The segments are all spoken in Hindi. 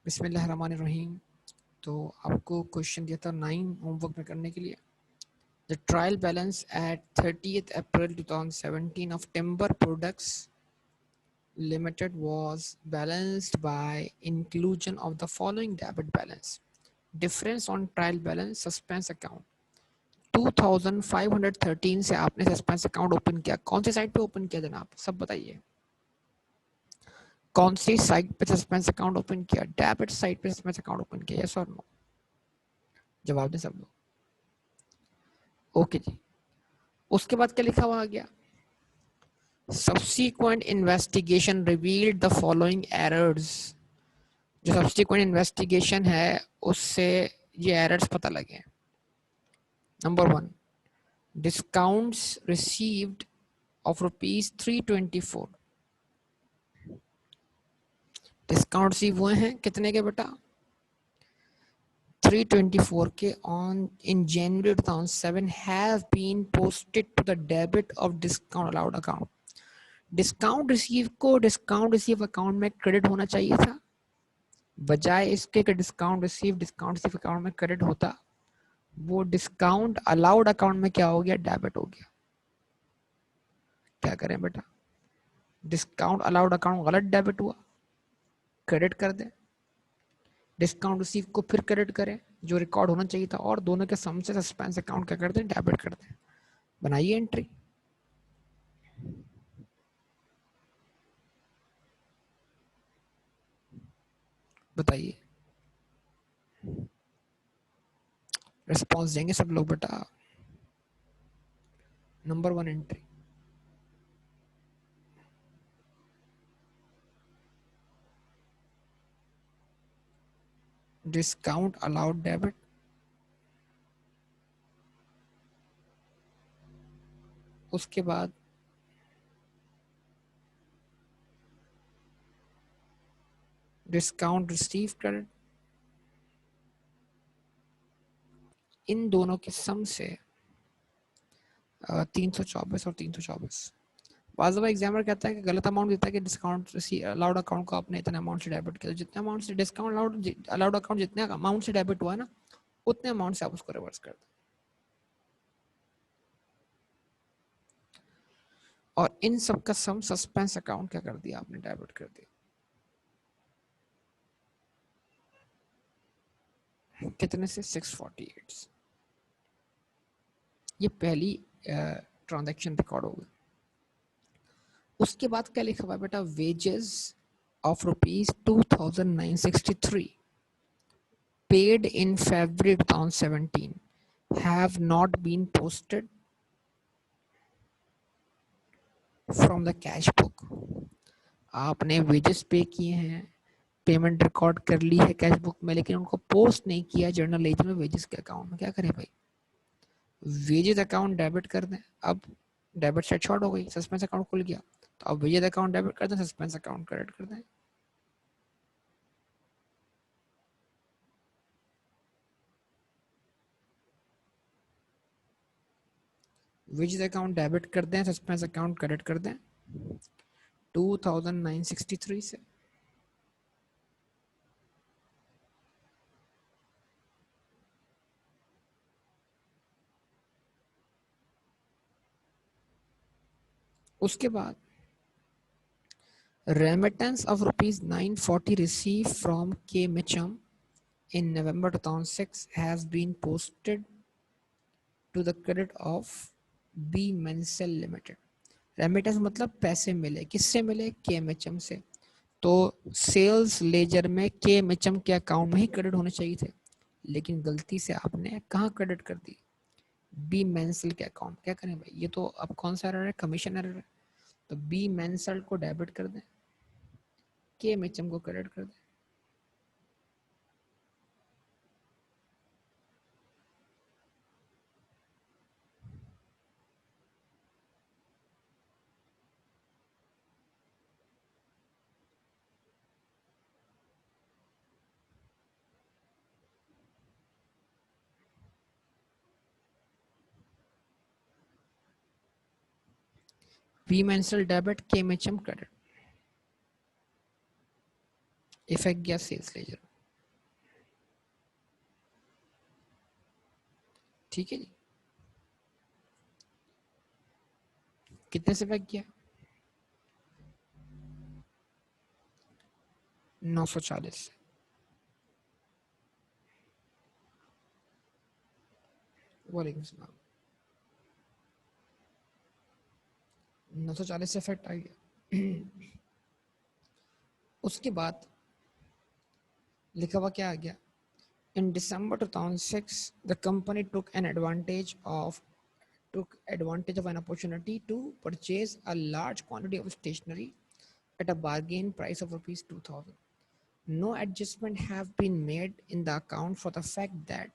बिस्मिल्लाहिर्रहमानिर्रहीम। तो आपको क्वेश्चन दिया था 9 होमवर्क में करने के लिए। The trial balance at 30th April 2017 of timber products limited was balanced by inclusion of the following debit balance. Difference on trial balance suspense account 2513 से आपने सस्पेंस अकाउंट ओपन किया। कौन सी साइट पे ओपन किया जनाब, सब बताइए। कौन सी साइट पे सस्पेंस अकाउंट ओपन किया? डेबिट साइट पे सस्पेंस अकाउंट ओपन किया, यस और नो? जवाब दें सब लोग। ओके जी। उसके बाद क्या लिखा हुआ आ गया? Subsequent investigation revealed the following errors. जो subsequent investigation है उससे ये errors पता लगे। Number 1, discounts received of rupees 324. Discount receive हुए हैं कितने के बेटा? 324 के on in January 2007 have been posted to the debit of discount allowed account. Discount receive को डिस्काउंट रिसीव अकाउंट में क्रेडिट होना चाहिए था, बजाय इसके कि डिस्काउंट रिसीव अकाउंट में क्रेडिट होता, वो डिस्काउंट अलाउड अकाउंट में क्या हो गया? डेबिट हो गया। क्या करें बेटा? डिस्काउंट अलाउड अकाउंट गलत डेबिट हुआ, क्रेडिट कर दे। डिस्काउंट रिसीव को फिर क्रेडिट करें जो रिकॉर्ड होना चाहिए था, और दोनों के सम से सस्पेंस अकाउंट क्या कर दें? डेबिट कर दें। बनाइए एंट्री। बताइए, रिस्पॉन्स देंगे सब लोग बेटा। Number 1 entry. Discount allowed debit. उसके बाद डिस्काउंट रिसीव क्रेडिट। इन दोनों के सम से 324 और 324। बाज़ एग्जामिनर कहता है कि गलत अमाउंट देता है कि डिस्काउंट अलाउड अकाउंट को आपने इतने अमाउंट से डेबिट किया। जितने अमाउंट से डिस्काउंट अलाउड अकाउंट जितने अमाउंट से डेबिट हुआ है ना, उतने अमाउंट से आप उसको रिवर्स कर दें। और इन सब का सम सस्पेंस अकाउंट क्या कर दिया आपने? डेबिट कर दिया। कितने से? 648। ये पहली ट्रांजैक्शन रिकॉर्ड हो गई। उसके बाद क्या लिखा हुआ है बेटा? Wages of ₹2,963 paid in February 2017 have not been posted from the cash book. आपने वेजेस पे किए हैं, पेमेंट रिकॉर्ड कर ली है कैश बुक में, लेकिन उनको पोस्ट नहीं किया जर्नल लेजर में वेजेस के अकाउंट में। क्या करें भाई? वेजेस अकाउंट डेबिट कर दें। अब डेबिट साइड शॉर्ट हो गई, सस्पेंस अकाउंट खुल गया, तो अब वेजेस अकाउंट डेबिट कर दें, सस्पेंस अकाउंट क्रेडिट कर दें। वेजेस अकाउंट डेबिट कर दें, सस्पेंस अकाउंट क्रेडिट कर दें 2963 से। उसके बाद remittance of ₹940 received from K Mitchum in November 2006 has been posted to the credit of B Mansell Limited. Remittance मतलब पैसे मिले, किससे मिले? के मिचम से। तो सेल्स लेजर में के मिचम के अकाउंट में ही क्रेडिट होने चाहिए थे, लेकिन गलती से आपने कहाँ क्रेडिट कर दी? बी मैंसल के अकाउंट। क्या करें भाई? ये तो अब कौन सा एरर है? कमीशन एरर है। तो बी मैंसल को डेबिट कर दें, के मिचम को क्रेडिट कर दें। बी मैंसल डेबिट, के मिचम क्रेडिट। इफेक्ट गया सेल्स लेजर। ठीक है जी, कितने से इफेक्ट किया? 940 से। वालेकुम सलाम। 940 से इफेक्ट आ गया। उसके बाद लिखा हुआ क्या आ गया? In December 2006, the company took advantage of an opportunity to purchase a large quantity of stationery at a bargain price of rupees 2000. No adjustment have been made in the account for the fact that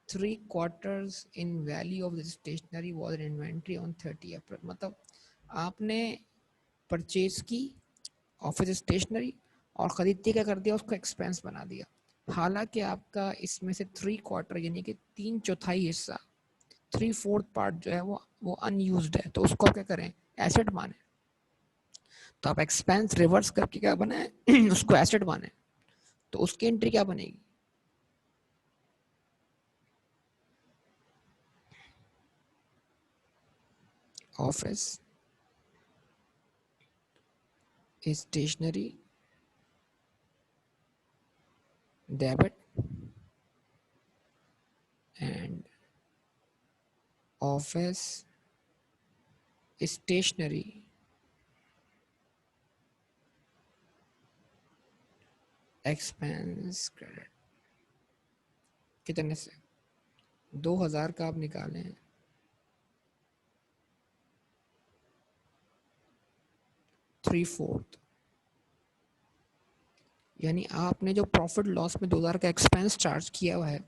3/4 in value of the stationery was in inventory on 30 April. मतलब आपने परचेज की ऑफिस स्टेशनरी और ख़रीदते क्या कर दिया, उसको एक्सपेंस बना दिया। हालांकि आपका इसमें से 3/4 यानी कि 3/4 हिस्सा, 3/4 पार्ट जो है वो अनयूज्ड है, तो उसको क्या करें, एसेट माने। तो आप एक्सपेंस रिवर्स करके क्या बनाए उसको एसेट माने, तो उसकी एंट्री क्या बनेगी? Office stationery debit and office stationery expense credit. कितने से? 2000 का आप निकालें, 3/4, यानी आपने जो प्रॉफिट लॉस में 2000 का एक्सपेंस चार्ज किया हुआ है,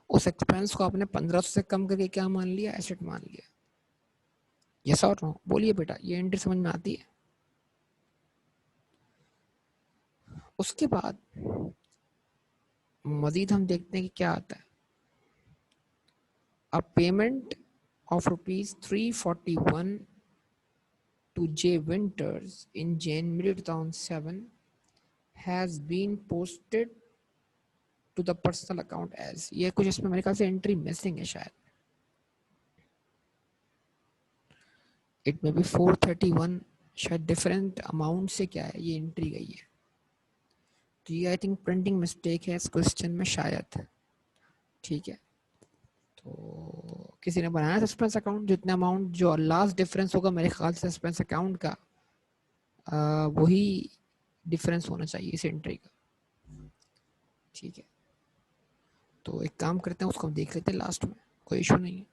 उस एक्सपेंस को आपने 1500 से कम करके क्या मान लिया, एसेट मान लिया। यस और नो बोलिए बेटा, ये एंट्री समझ में आती है? उसके बाद मजीद हम देखते हैं कि क्या आता है। अ payment of rupees 341 to J Winters in January 2007 has been posted to the personal account as, ये कुछ इसमें मेरे ख्याल से एंट्री मिसिंग है शायद। इट मे बी 431, शायद डिफरेंट अमाउंट से क्या है ये एंट्री गई है, तो ये आई थिंक प्रिंटिंग मिस्टेक है इस क्वेश्चन में शायद। ठीक है, तो किसी ने बनाया सस्पेंस अकाउंट, जितना अमाउंट जो लास्ट डिफरेंस होगा मेरे ख्याल से सस्पेंस अकाउंट का वही डिफरेंस होना चाहिए इस एंट्री का। ठीक है, तो एक काम करते हैं, उसको हम देख लेते हैं लास्ट में, कोई इशू नहीं है।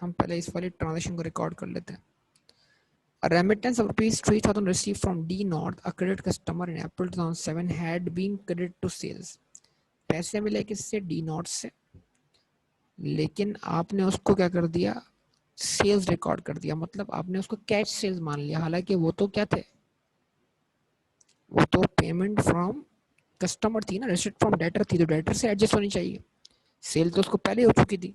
हम पहले इस वाली ट्रांजेक्शन को रिकॉर्ड कर लेते हैं। A remittance of rupees 3000 received from D North, a credit customer in April 2007 had been credited to sales. पैसे मिले किससे? डी नॉट से, लेकिन आपने उसको क्या कर दिया, सेल्स रिकॉर्ड कर दिया, मतलब आपने उसको कैश सेल्स मान लिया। हालांकि वो तो क्या थे, वो तो पेमेंट फ्रॉम कस्टमर थी ना, रिसीट फ्रॉम डेटर थी, तो डेटर से एडजस्ट होनी चाहिए। सेल तो उसको पहले हो चुकी थी,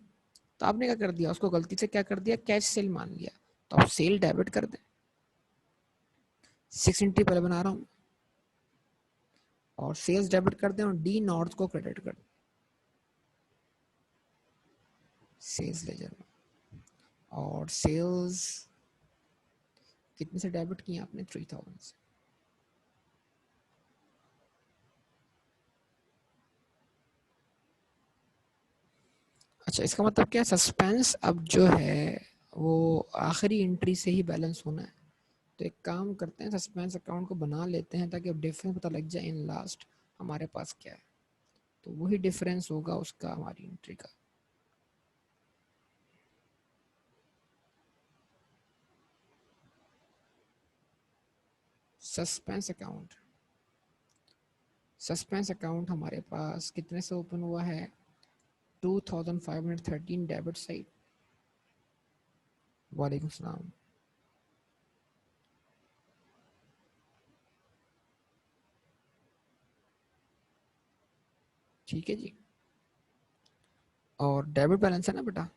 तो आपने क्या कर दिया, उसको गलती से क्या कर दिया, कैश सेल मान लिया। तो आप सेल डेबिट कर दें, 6 एंट्री पहले बना रहा हूँ, और सेल्स डेबिट कर दें और डी नॉर्थ को क्रेडिट कर दें सेल्स लेजर में। और सेल्स कितने से डेबिट किए आपने? 3000 से। अच्छा, इसका मतलब क्या, सस्पेंस अब जो है वो आखिरी एंट्री से ही बैलेंस होना है। तो एक काम करते हैं, सस्पेंस अकाउंट को बना लेते हैं ताकि अब डिफरेंस पता लग जाए इन लास्ट हमारे पास क्या है, तो वही डिफरेंस होगा उसका हमारी एंट्री का। सस्पेंस अकाउंट, सस्पेंस अकाउंट हमारे पास कितने से ओपन हुआ है? 2513 डेबिट साइड। वालेकुम सलाम। ठीक है जी, और डेबिट बैलेंस है ना बेटा?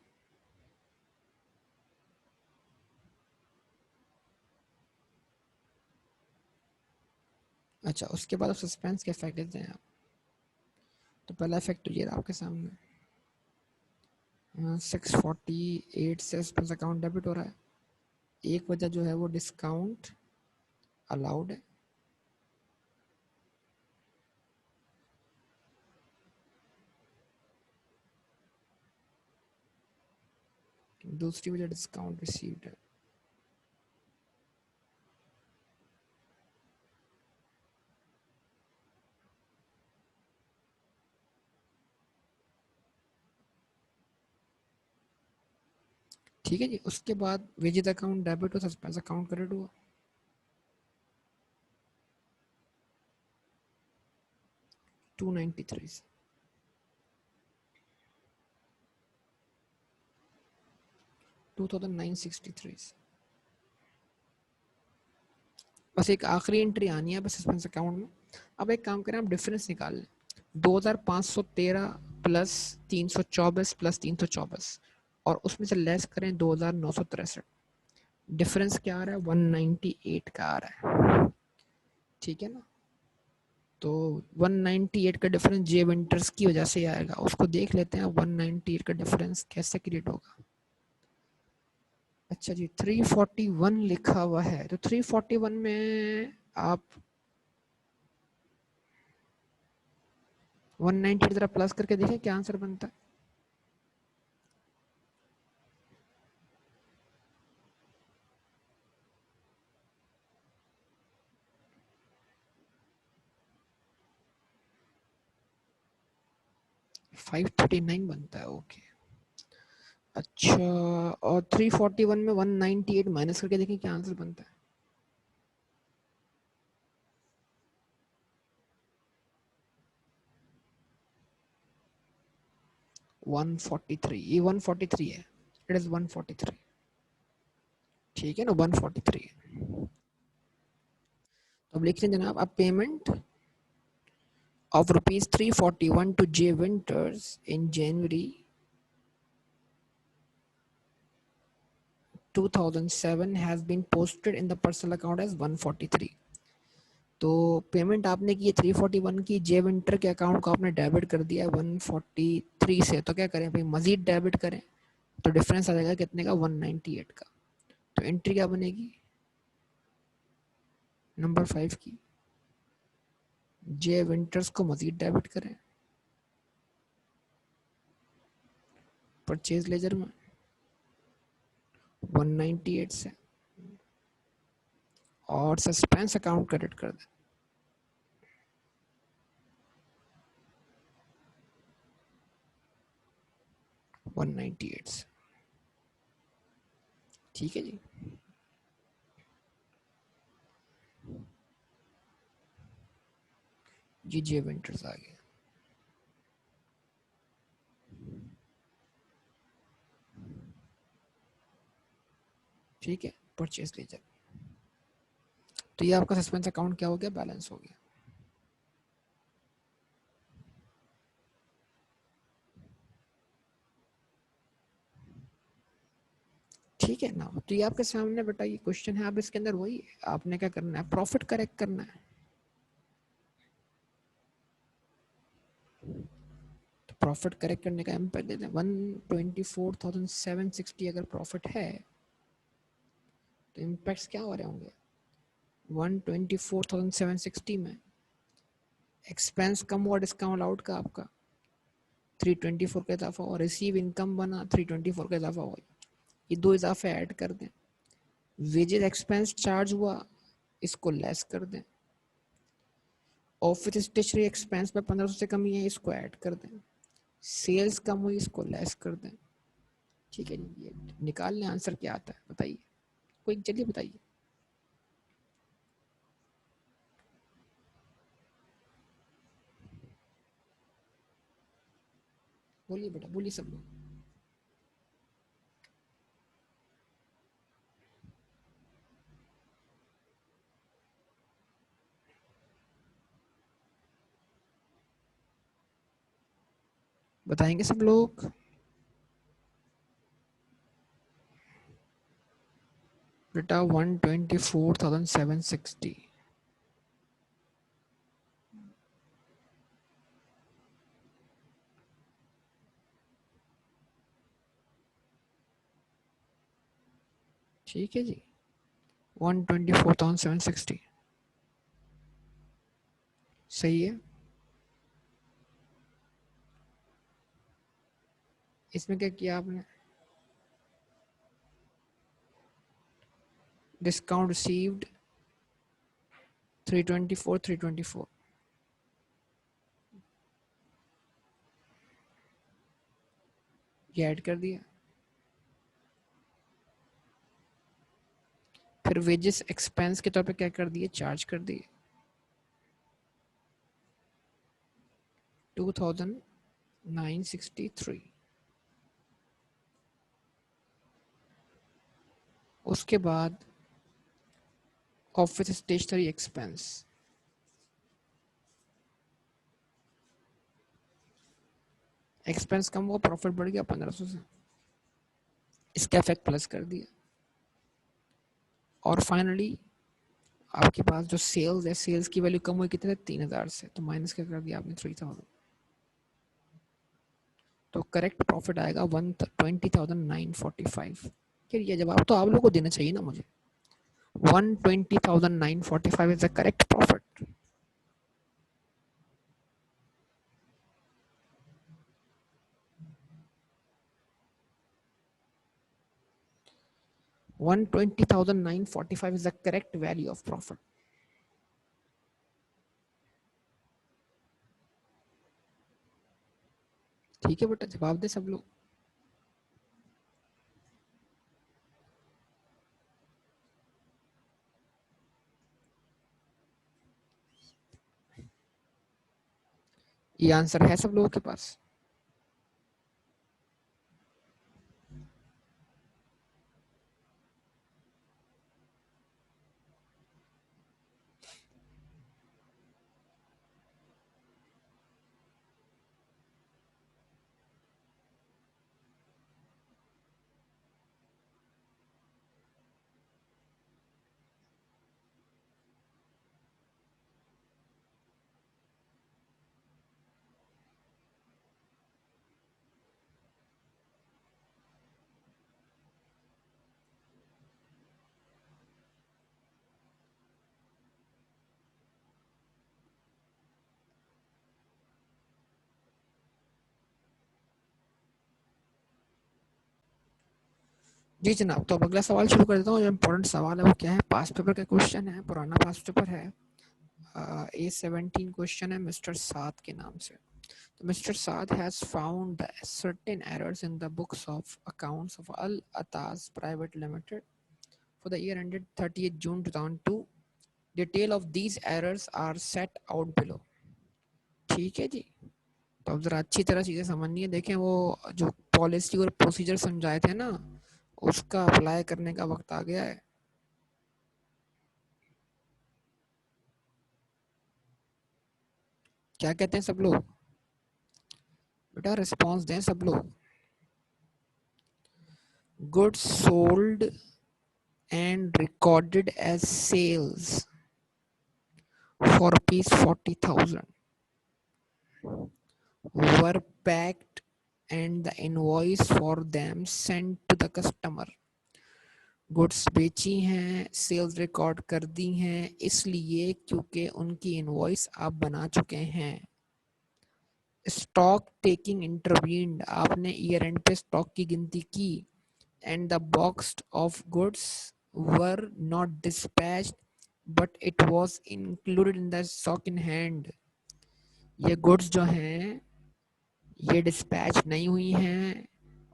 अच्छा, उसके बाद अब सस्पेंस के इफेक्ट देते हैं आप। तो पहला इफेक्ट तो ये रहा आपके सामने, 648 से एक्सपेंस अकाउंट डेबिट हो रहा है। एक वजह जो है वो डिस्काउंट अलाउड है, दूसरी वजह डिस्काउंट रिसीव्ड है। ठीक है जी। उसके बाद वेजेस अकाउंट डेबिट हो, सस्पेंस अकाउंट क्रेडिट हुआ। 293 से 2963 से। बस एक आखिरी एंट्री आनी है बस सस्पेंस अकाउंट में। अब एक काम करें, आप डिफरेंस निकाल लें। 2513 प्लस 324 प्लस 324 और उसमें से लेस करें 2963। डिफरेंस क्या आ रहा है? 198 का आ रहा है। ठीक है ना? तो 198 का डिफरेंस जे विंटर्स की वजह से आएगा, उसको देख लेते हैं 198 का डिफरेंस कैसे क्रिएट होगा। अच्छा जी, 341 लिखा हुआ है, तो 341 में आप 198 जरा प्लस करके देखें क्या आंसर बनता है। 539 बनता है। ओके, अच्छा। और 341 में 198 माइनस करके देखें क्या आंसर बनता है। 143, ये 143 है। It is 143। ठीक है ना, 143 है। तो अब लिख लें जनाब, अब payment of rupees 341 to J Winters in January 2007 has been posted in the personal account as 143। तो पेमेंट आपने की 341 की, जे विंटर के अकाउंट को आपने डेबिट कर दिया है 143 से, तो क्या करें भाई, मजीद डेबिट करें तो डिफरेंस आ जाएगा कितने का? 198 का। तो एंट्री क्या बनेगी? नंबर 5 की, जे विंटर्स को मजीद डेबिट करें परचेज लेजर में 198 से, और सस्पेंस अकाउंट क्रेडिट कर दें 198 से। ठीक है जी। जी जे विंटर्स आ गया। ठीक है, परचेज लेजर। तो ये आपका सस्पेंस अकाउंट क्या हो गया? बैलेंस हो गया। ठीक है ना? तो ये आपके सामने बेटा ये क्वेश्चन है, आप इसके अंदर वही आपने क्या करना है, प्रॉफिट करेक्ट करना है। तो प्रॉफिट करेक्ट करने का हम पहले 124,760 अगर प्रॉफिट है तो इम्पैक्ट्स क्या हो रहे होंगे? 124,760 में एक्सपेंस कम हुआ डिस्काउंट आउट का आपका 324 का इजाफा, और रिसीव इनकम बना 324 का इजाफा हुआ। ये दो इजाफे ऐड कर दें। वेजेस एक्सपेंस चार्ज हुआ, इसको लेस कर दें। ऑफिस स्टेशनरी एक्सपेंस में 1500 से कमी है, इसको ऐड कर दें। सेल्स कम हुई, इसको लेस कर दें। ठीक है जी, ये निकाल लें आंसर क्या आता है, बताइए कोई, चलिए बताइए। बोलिए बेटा, बोलिए सब लोग। बताएंगे सब लोग। बेटा 124,760। ठीक है जी, 124,760 सही है। इसमें क्या किया आपने, डिस्काउंट रिसीव्ड 324 324 ये ऐड कर दिया। फिर वेजेस एक्सपेंस के तौर पे क्या कर दिए, चार्ज कर दिए 2,963। उसके बाद ऑफिस स्टेशनरी एक्सपेंस, एक्सपेंस कम हुआ, प्रॉफिट बढ़ गया 1500 से, इसका इफेक्ट प्लस कर दिया। और फाइनली आपके पास जो सेल्स है, सेल्स की वैल्यू कम हुई कितने, 3,000 से, तो माइनस क्या कर दिया आपने, 3,000। तो करेक्ट प्रॉफिट आएगा 120,945। फिर ये जवाब तो आप लोगों को देना चाहिए ना मुझे। 120,945 is the correct profit. 120,945 is the correct value of profit. ठीक है बेटा, जवाब दे सब लोग। ये आंसर है सब लोगों के पास। जी जनाब, तो अब अगला सवाल शुरू कर देता हूँ। जो इम्पोर्टेंट सवाल है वो क्या है, पास्ट पेपर का क्वेश्चन है, पुराना पास्ट पेपर है। A17 क्वेश्चन है मिस्टर साद के नाम से। तो mister Saad has found certain errors in the books of accounts of Al Ataz Private Limited for the year ended 30th June 2002. Detail of these errors are set out below. ठीक है जी, तो अब जरा अच्छी तरह चीजें समझनी है। देखें, वो जो पॉलिसी और प्रोसीजर समझाए थे ना, उसका अप्लाई करने का वक्त आ गया है। क्या कहते हैं सब लोग, बेटा रिस्पांस दें सब लोग। Goods sold and recorded as sales for rupees 40,000 were packed and the invoice for them sent to the customer. Goods बेची हैं, सेल्स रिकॉर्ड कर दी हैं, इसलिए क्योंकि उनकी इनवॉइस आप बना चुके हैं। स्टॉक टेकिंग इंटरवीन्ड, आपने ईयर एंड पे स्टॉक की गिनती की। And the box of goods were not dispatched but it was included in the stock in hand. ये गुड्स जो हैं ये डिस्पैच नहीं हुई हैं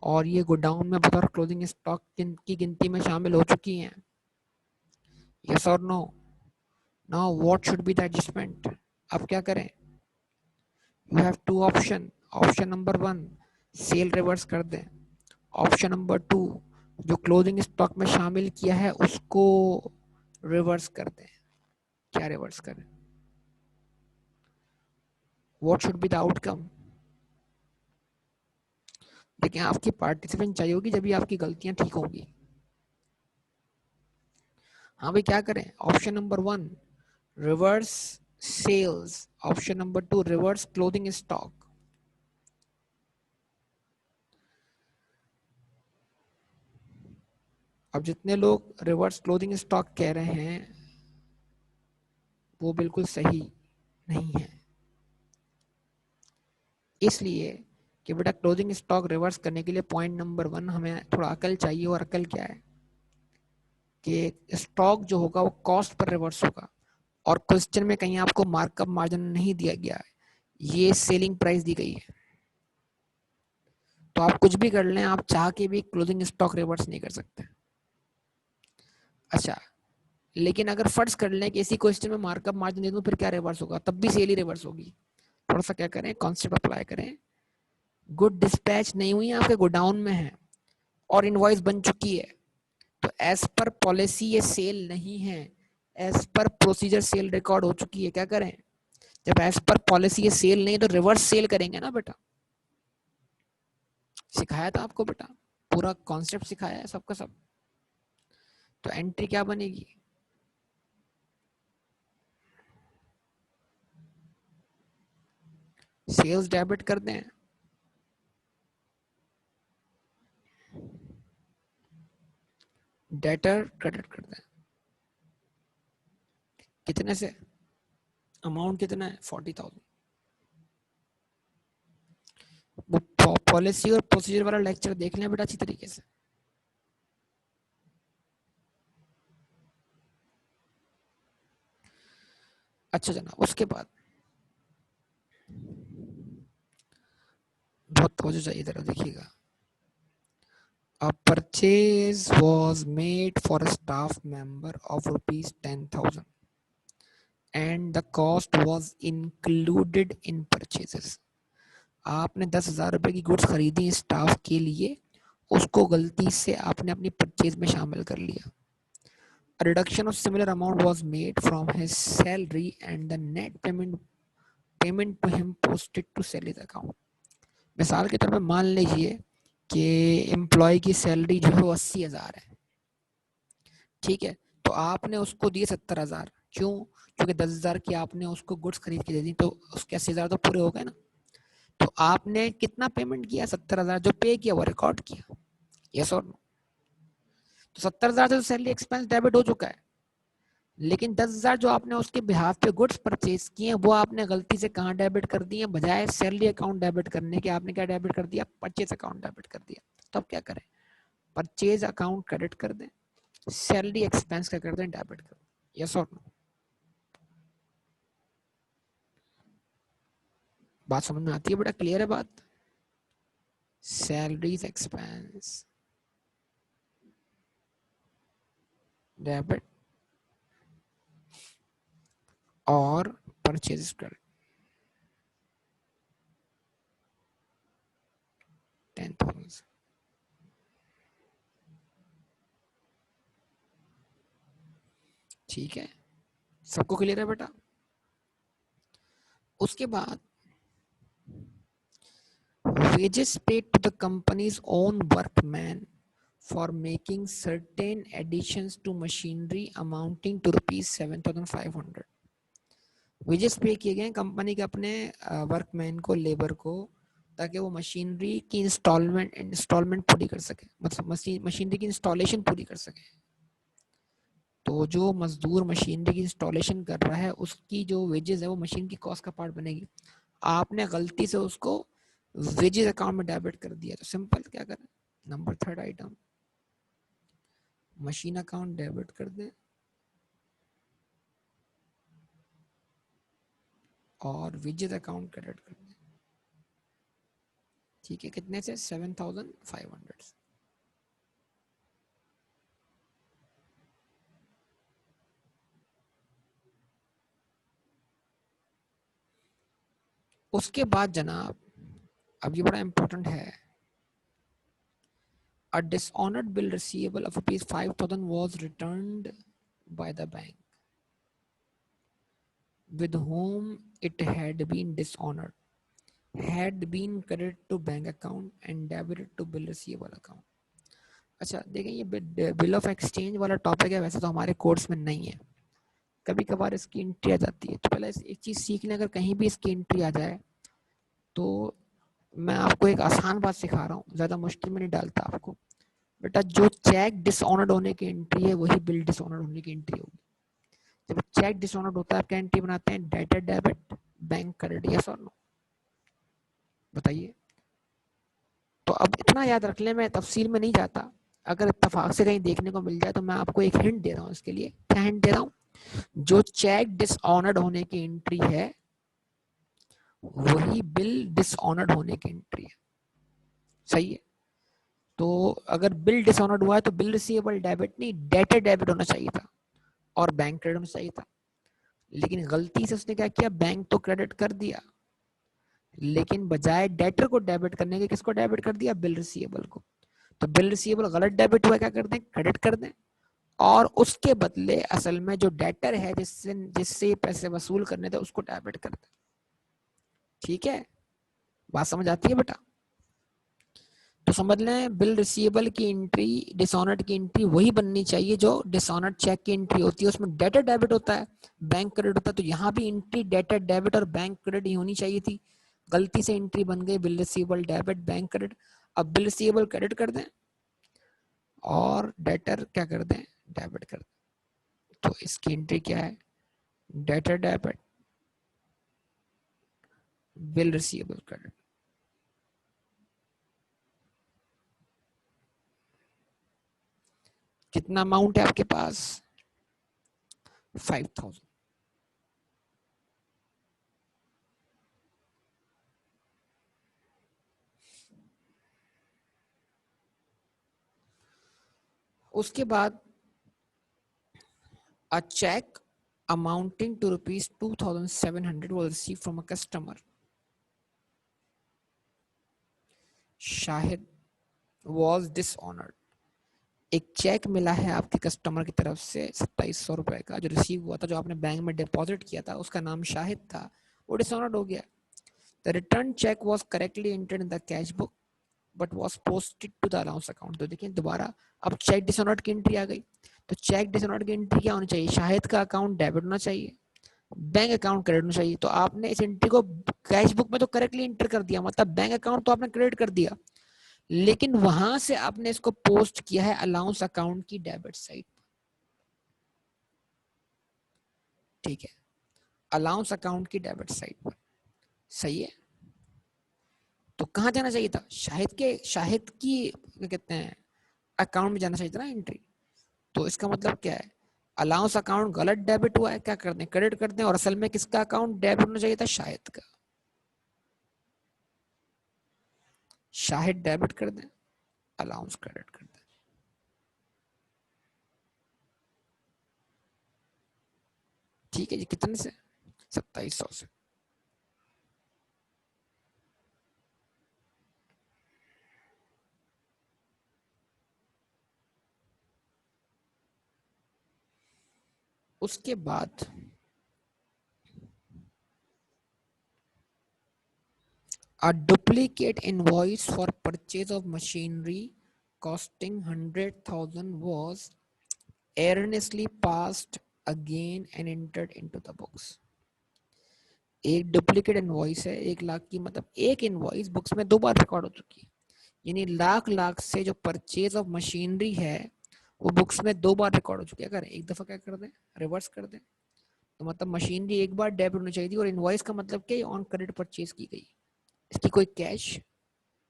और ये गोडाउन में बतौर क्लोजिंग स्टॉक की गिनती में शामिल हो चुकी हैं। यस और no? Now what should be the adjustment? अब क्या करें? You have two option. Option number 1 sale reverse कर दें। ऑप्शन नंबर 2 जो क्लोजिंग स्टॉक में शामिल किया है उसको रिवर्स कर दें। क्या रिवर्स करें? What should be the outcome? देखिए, आपकी पार्टिसिपेंट चाहिए होगी जब भी आपकी गलतियां ठीक होंगी। हाँ भाई, क्या करें? Option number 1 reverse sales, option number 2 reverse clothing stock. अब जितने लोग रिवर्स क्लोजिंग स्टॉक कह रहे हैं वो बिल्कुल सही नहीं है, इसलिए कि बेटा क्लोजिंग स्टॉक रिवर्स करने के लिए पॉइंट नंबर 1 हमें थोड़ा अकल चाहिए, और अकल क्या है कि स्टॉक जो होगा वो कॉस्ट पर रिवर्स होगा, और क्वेश्चन में कहीं आपको मार्कअप मार्जिन नहीं दिया गया है, ये सेलिंग प्राइस दी गई है। तो आप कुछ भी कर लें, आप चाह के भी क्लोजिंग स्टॉक रिवर्स नहीं कर सकते। अच्छा, लेकिन अगर फर्ज कर लें कि इसी क्वेश्चन में मार्कअप मार्जिन दे दूं, फिर क्या रिवर्स होगा? तब भी सेल ही रिवर्स होगी। थोड़ा सा क्या करें, कॉन्सेप्ट अप्लाई करें। गुड डिस्पैच नहीं हुई, आपके गोडाउन में है और इनवॉइस बन चुकी है, तो एज पर पॉलिसी ये सेल नहीं है, as per procedure cell record हो चुकी है। क्या करें? जब एज पर पॉलिसी ये सेल नहीं, तो रिवर्स सेल करेंगे ना बेटा। सिखाया था आपको बेटा, पूरा कॉन्सेप्ट सिखाया है सबका सब। तो एंट्री क्या बनेगी? सेल्स डेबिट कर दें, डेटर क्रेडिट कर दें। कितने से? अमाउंट कितना है? 40,000। वो पॉलिसी और प्रोसीजर वाला लेक्चर देख लें बेटा अच्छी तरीके से। अच्छा जनाब, उसके बाद बहुत तवज्जो चाहिए, इधर देखिएगा। A purchase was made for a staff member of rupees 10,000 and the cost was included in purchases. आपने 10,000 रुपए की गुड्स खरीदी स्टाफ के लिए, उसको गलती से आपने अपनी परचेज में शामिल कर लिया। A reduction of similar amount was made from his salary and the net payment to him posted to salary account. मिसाल के तौर पे मान लीजिए कि एम्प्लॉय की सैलरी जो है वो 80,000 है, ठीक है, तो आपने उसको दिए 70,000। क्यों? क्योंकि 10,000 की आपने उसको गुड्स खरीद के दे दी, तो उसके 80,000 तो पूरे हो गए ना। तो आपने कितना पेमेंट किया? 70,000। जो पे किया वो रिकॉर्ड किया, यस और नो? तो 70,000 से तो सैलरी एक्सपेंस डेबिट हो चुका है, लेकिन 10,000 जो आपने उसके बिहाफ पे गुड्स परचेज किए वो आपने गलती से कहाँ डेबिट कर दिए? बजाय सैलरी अकाउंट डेबिट करने के आपने क्या डेबिट कर दिया? परचेज अकाउंट डेबिट कर दिया। तो अब क्या करें? परचेज अकाउंट क्रेडिट कर दें, सैलरी एक्सपेंस का कर दें डेबिट कर दें, यस और नो? बात समझ में आती है बेटा? क्लियर है बात? सैलरीज एक्सपेंस डेबिट और परचेज क्रेडिट 10,000। ठीक है, सबको क्लियर है बेटा? उसके बाद wages paid to the company's own workman for making certain additions to machinery amounting to rupees 7,500। Wages पे किए गए कंपनी के अपने वर्कमैन को, लेबर को, ताकि वो मशीनरी की इंस्टॉलमेंट पूरी कर सके, मतलब मशीनरी की इंस्टॉलेशन पूरी कर सके। तो जो मजदूर मशीनरी की इंस्टॉलेशन कर रहा है उसकी जो वेजेस है वो मशीन की कॉस्ट का पार्ट बनेगी। आपने गलती से उसको वेजेस अकाउंट में डेबिट कर दिया, तो सिंपल क्या करें? Number 3 item, machine account debit कर दें और वेजेस अकाउंट क्रेडिट कर दें। ठीक है, कितने से? 7,500। उसके बाद जनाब, अब ये बड़ा इंपॉर्टेंट है, a dishonored bill receivable of rupees 5,000 was returned by the bank with whom it had been dishonored had been credited to bank account and debited to bill receivable account। अच्छा देखें, ये बिल ऑफ एक्सचेंज वाला टॉपिक है, वैसे तो हमारे कोर्स में नहीं है, कभी कभार इसकी एंट्री आ जाती है। तो पहले एक चीज़ सीख लें, अगर कहीं भी इसकी एंट्री आ जाए तो मैं आपको एक आसान बात सिखा रहा हूँ, ज़्यादा मुश्किल में नहीं डालता आपको। बेटा जो चेक डिसऑनर्ड होने की एंट्री है वही बिल डिसऑनर्ड होने की एंट्री होगी। जब चेक डिसऑनर्ड होता है आप क्या एंट्री बनाते हैं, debtor debit bank credit, yes और नो, बताइए। तो अब इतना याद रख ले, मैं तफसील में नहीं जाता, अगर इत्तेफाक से कहीं देखने को मिल जाए तो मैं आपको एक हिंट दे रहा हूँ इसके लिए। क्या हिंट दे रहा हूँ? जो चेक डिसऑनर्ड होने की एंट्री है वही बिल डिसऑनर्ड होने की एंट्री है, सही है। तो अगर बिल डिसऑनर्ड हुआ है तो बिल रिसीवेबल डेबिट नहीं, डेटर डेबिट होना चाहिए था और बैंक क्रेडिट होना चाहिए था। लेकिन गलती से उसने क्या किया, बैंक तो क्रेडिट कर दिया, लेकिन बजाय डेटर को डेबिट करने के किसको डेबिट कर दिया, बिल रिसीवेबल को। तो बिल रिसीवेबल गलत डेबिट हुआ, क्या कर दें, क्रेडिट कर दें, और उसके बदले असल में जो डेटर है जिससे जिससे पैसे वसूल करने थे उसको डेबिट कर दें। ठीक है, बात समझ आती है बेटा? तो समझ लें बिल रिसीवेबल की एंट्री, डिसऑनर्ड की एंट्री वही बननी चाहिए जो डिसऑनर्ड चेक की एंट्री होती है, उसमें डेटर डेबिट होता है, बैंक क्रेडिट होता है। तो यहाँ भी एंट्री डेटर डेबिट और बैंक क्रेडिट ही होनी चाहिए थी, गलती से एंट्री बन गई bill receivable debit bank credit. अब बिल रिसीवेबल क्रेडिट कर दें और डेटर क्या कर दें, डेबिट कर दें। तो इसकी एंट्री क्या है, debtor debit bill receivable credit. कितना अमाउंट है आपके पास, 5000। उसके बाद a check amounting to rupees 2700 was received from a customer Shahid was dishonored। एक चेक मिला है आपके कस्टमर की तरफ से 2700 रुपए का, जो रिसीव हुआ था, जो आपने बैंक में डिपॉजिट किया था, उसका नाम शाहिद था, वो डिसऑनर्ड हो गया। The return cheque was correctly entered in the cash book but was posted to the allowance account. तो देखिए दोबारा अब चेक डिसऑनर्ड की एंट्री आ गई। तो चेक डिसऑनर्ड की एंट्री क्या होनी चाहिए, शाहिद का अकाउंट डेबिट होना चाहिए, बैंक अकाउंट क्रेडिट होना चाहिए। तो आपने इस एंट्री को कैश बुक में तो करेक्टली एंटर कर दिया, मतलब बैंक अकाउंट तो आपने क्रेडिट कर दिया, लेकिन वहां से आपने इसको पोस्ट किया है अलाउंस अकाउंट की डेबिट साइड। ठीक है, अलाउंस अकाउंट की डेबिट साइड पर, सही है। तो कहां जाना चाहिए था, शाहिद की क्या कहते हैं अकाउंट में जाना चाहिए था ना एंट्री। तो इसका मतलब क्या है, अलाउंस अकाउंट गलत डेबिट हुआ है, क्या करते हैं, क्रेडिट करते हैं, और असल में किसका अकाउंट डेबिट होना चाहिए था, शाहिद का। शाहिद डेबिट कर दें, अलाउंस क्रेडिट कर दें। ठीक है जी, कितने से, 2700 से। उसके बाद a duplicate invoice for purchase of machinery costing 100,000 was erroneously passed again and entered into the books। एक डुप्लीकेट इनवॉइस है 1 लाख की, मतलब एक इनवॉइस बुक्स में 2 बार रिकॉर्ड हो चुकी है, यानी लाख लाख से जो परचेज ऑफ मशीनरी है वो बुक्स में 2 बार रिकॉर्ड हो चुकी है। अगर एक दफा क्या कर दें, रिवर्स कर दें, तो मतलब मशीनरी एक बार डेबिट होनी चाहिए थी, और इनवॉइस का मतलब क्या, ऑन क्रेडिट परचेज की गई, इसकी कोई कैश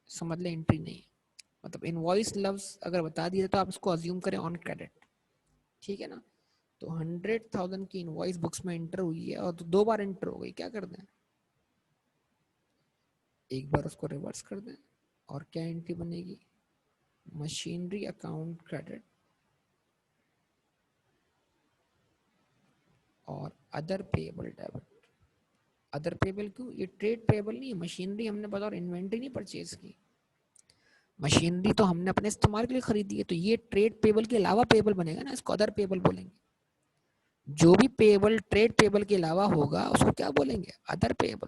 समझ लें एंट्री नहीं। मतलब इनवॉइस लफ्ज अगर बता दिया तो आप इसको अज्यूम करें ऑन क्रेडिट, ठीक है ना। तो 100,000 की इनवॉइस बुक्स में एंटर हुई है और तो 2 बार एंटर हो गई, क्या कर दें, एक बार उसको रिवर्स कर दें, और क्या एंट्री बनेगी, मशीनरी अकाउंट क्रेडिट और other payable debit. Other payable क्यों, ये ट्रेड पेएबल नहीं है, मशीनरी हमने बतौर इन्वेंट्री नहीं परचेज की, मशीनरी तो हमने अपने इस्तेमाल के लिए खरीदी है, तो ये ट्रेड पेएबल के अलावा पेएबल बनेगा ना, इसको अदर पेएबल बोलेंगे। जो भी पेएबल ट्रेड पेएबल के अलावा होगा उसको क्या बोलेंगे, अदर पेएबल।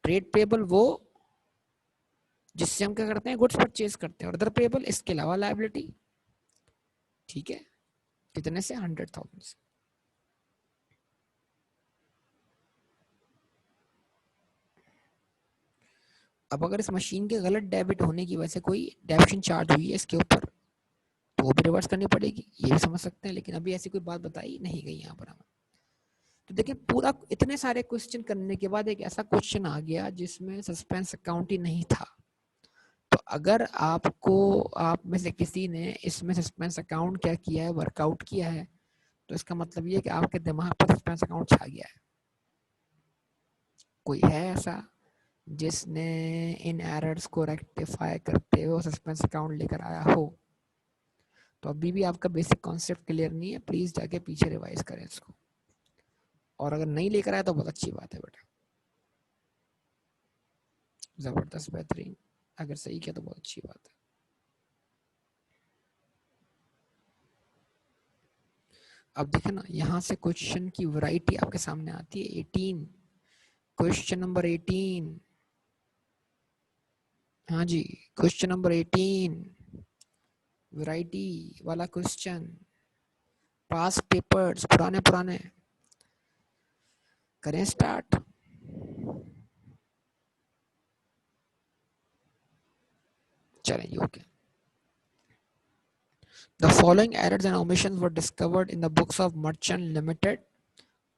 ट्रेड पेएबल वो जिससे हम क्या करते हैं, गुड्स परचेज करते हैं, और अदर पेएबल इसके अलावा लायबिलिटी। ठीक है, कितने से, 100,000 से। अब अगर इस मशीन के गलत डेबिट होने की वजह से कोई डेबिशन चार्ज हुई है इसके ऊपर, तो वो भी रिवर्स करनी पड़ेगी, ये भी समझ सकते हैं, लेकिन अभी ऐसी कोई बात बताई नहीं गई यहाँ पर हमें। तो देखिए पूरा इतने सारे क्वेश्चन करने के बाद एक ऐसा क्वेश्चन आ गया जिसमें सस्पेंस अकाउंट ही नहीं था। तो अगर आपको, आप में से किसी ने इसमें सस्पेंस अकाउंट क्या किया है, वर्कआउट किया है, तो इसका मतलब ये है कि आपके दिमाग पर सस्पेंस अकाउंट छा गया है। कोई है ऐसा जिसने इन एरर्स को रेक्टिफाई करते हुए सस्पेंस अकाउंट लेकर आया हो? तो अभी भी आपका बेसिक कॉन्सेप्ट क्लियर नहीं है, प्लीज जाके पीछे रिवाइज करें इसको। और अगर नहीं लेकर आया तो बहुत अच्छी बात है बेटा, जबरदस्त, बेहतरीन। अगर सही किया तो बहुत अच्छी बात है। अब देखे ना, यहाँ से क्वेश्चन की वैरायटी आपके सामने आती है। 18, क्वेश्चन नंबर 18। हाँ जी, क्वेश्चन नंबर 18, वैरायटी वाला क्वेश्चन, पास पेपर्स, पुराने पुराने। करें स्टार्ट। चलें, okay. The following errors and omissions were discovered in the books of Merchant Limited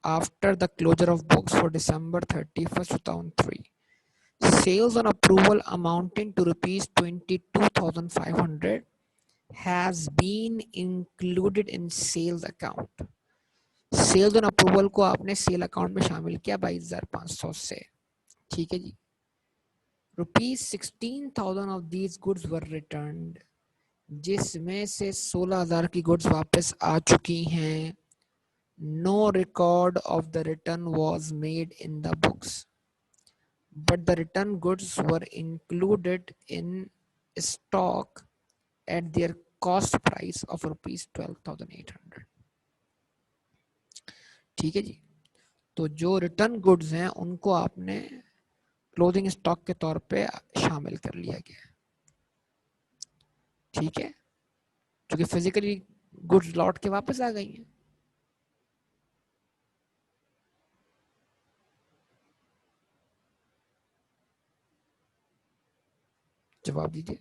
after the closure of books for December 31st, 2003. Sales on approval amounting to rupees 22,500 has been included in sales account. Sales on approval को आपने सेल अकाउंट में शामिल किया 22,500 से, ठीक है जी। ₹16,000 of these goods were returned, जिसमें से 16,000 की गुड्स वापस आ चुकी हैं। No record of the return was made in the books, but the return goods were included in stock at their cost price of ₹12,800। ठीक है जी। तो जो रिटर्न गुड्स हैं उनको आपने क्लोजिंग स्टॉक के तौर पे शामिल कर लिया गया, ठीक है, क्योंकि फिजिकली गुड्स लौट के वापस आ गई हैं। जवाब दीजिए,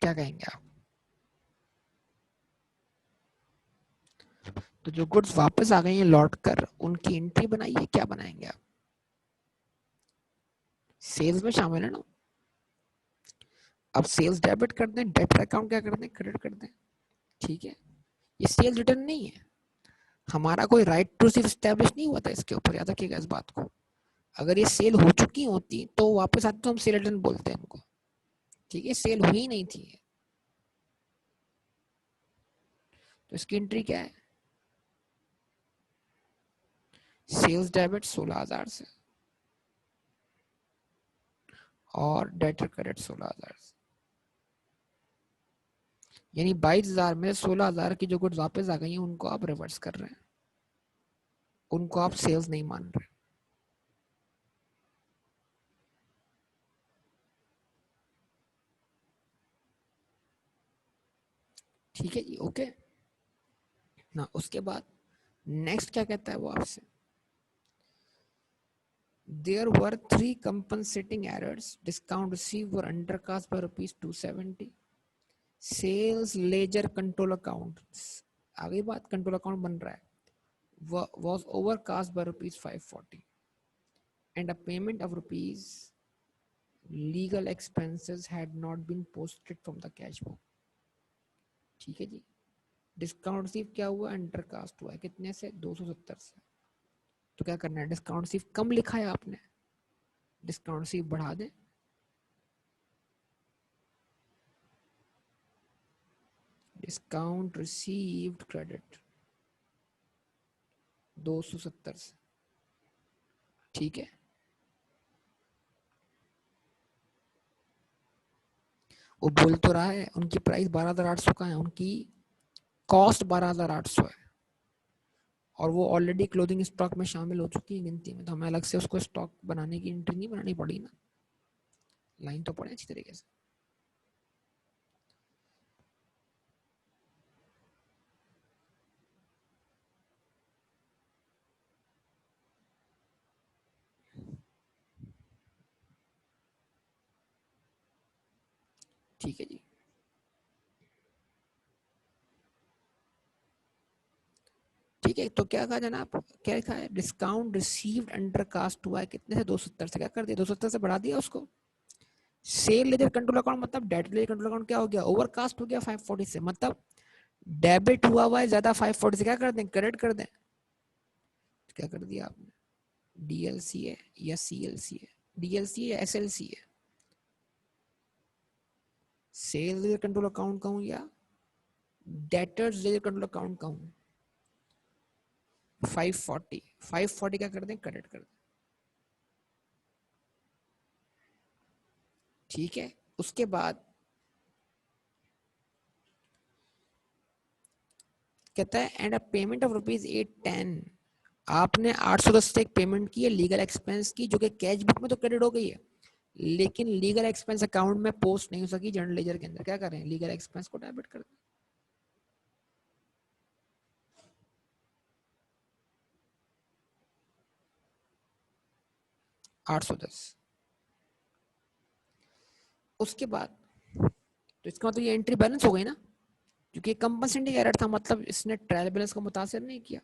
क्या कहेंगे आप? तो जो गुड्स वापस आ गई हैं लौट कर, उनकी एंट्री बनाइए, क्या बनाएंगे आप? सेल्स में शामिल है ना। अब सेल्स डेबिट कर दें, डेबिट अकाउंट क्या कर दें, क्रेडिट कर दें, ठीक है। ये सेल रिटर्न नहीं है, हमारा कोई राइट टू रिसीव स्टैब्लिश नहीं हुआ था इसके ऊपर, याद रखिएगा इस बात को। अगर ये सेल हो चुकी होती तो वापस आती तो हम सेल रिटर्न बोलते हैं उनको, ठीक है। सेल हुई नहीं थी, तो इसकी एंट्री क्या है? सेल्स डेबिट 16,000 से और डेटर क्रेडिट 16,000 से, यानी 22,000 में 16,000 की जो गुड्स वापस आ गई हैं उनको आप रिवर्स कर रहे हैं, उनको आप सेल्स नहीं मान रहे। ठीक है जी, ओके ना। उसके बाद नेक्स्ट क्या कहता है वो आपसे? There were 3 compensating errors. Discount received were undercast by ₹270. Sales ledger control account, आगे बात कंट्रोल अकाउंट बन रहा है, was overcast by ₹540, and a payment of rupees legal expenses had not been posted from the cash book। ठीक है जी। डिस्काउंट रिसीव क्या हुआ, अंडरकास्ट हुआ है, कितने से? 270 से। तो क्या करना है, डिस्काउंट रिसीव कम लिखा है आपने, डिस्काउंट रिसीव बढ़ा दें। डिस्काउंट रिसीव्ड क्रेडिट 270 से, ठीक है। वो बोल तो रहा है उनकी प्राइस 12,800 का है, उनकी कॉस्ट 12,800 है, और वो ऑलरेडी क्लोथिंग स्टॉक में शामिल हो चुकी है गिनती में, तो हमें अलग से उसको स्टॉक बनाने की एंट्री नहीं बनानी पड़ी ना। लाइन तो पड़े अच्छी तरीके से। ठीक है जी। ठीक है, तो क्या कहा जनाब, क्या लिखा है, डिस्काउंट रिसीव्ड अंडर कास्ट हुआ है कितने से, 270 से, क्या कर दिया 270 से बढ़ा दिया उसको। सेल लेजर कंट्रोल अकाउंट मतलब डेट लेजर कंट्रोल अकाउंट क्या हो गया, ओवरकास्ट हो गया 540 से, मतलब डेबिट हुआ है ज्यादा 540 से, क्या कर दें, क्रेडिट कर दें। क्या कर दिया आपने, डीएलसी है या सीएलसी है, डीएलसी है या एसएलसी है, सेल लेजर कंट्रोल अकाउंट कहूं या डेटर्स लेजर कंट्रोल अकाउंट कहूं। 540 क्या कर दें, क्रेडिट कर दें। ठीक है, उसके बाद कहता है एंड अ पेमेंट ऑफ ₹810, आपने 810 से एक पेमेंट की है लीगल एक्सपेंस की, जो कि कैश बुक में तो क्रेडिट हो गई है, लेकिन लीगल एक्सपेंस अकाउंट में पोस्ट नहीं हो सकी जर्नल लेजर के अंदर। क्या करें, लीगल एक्सपेंस को डेबिट कर दें। 810। उसके बाद तो इसका मतलब ये एंट्री बैलेंस हो गई ना, क्योंकि कंपनसेटिंग एरर था, मतलब इसने ट्रायल बैलेंस को मुतासिर नहीं किया।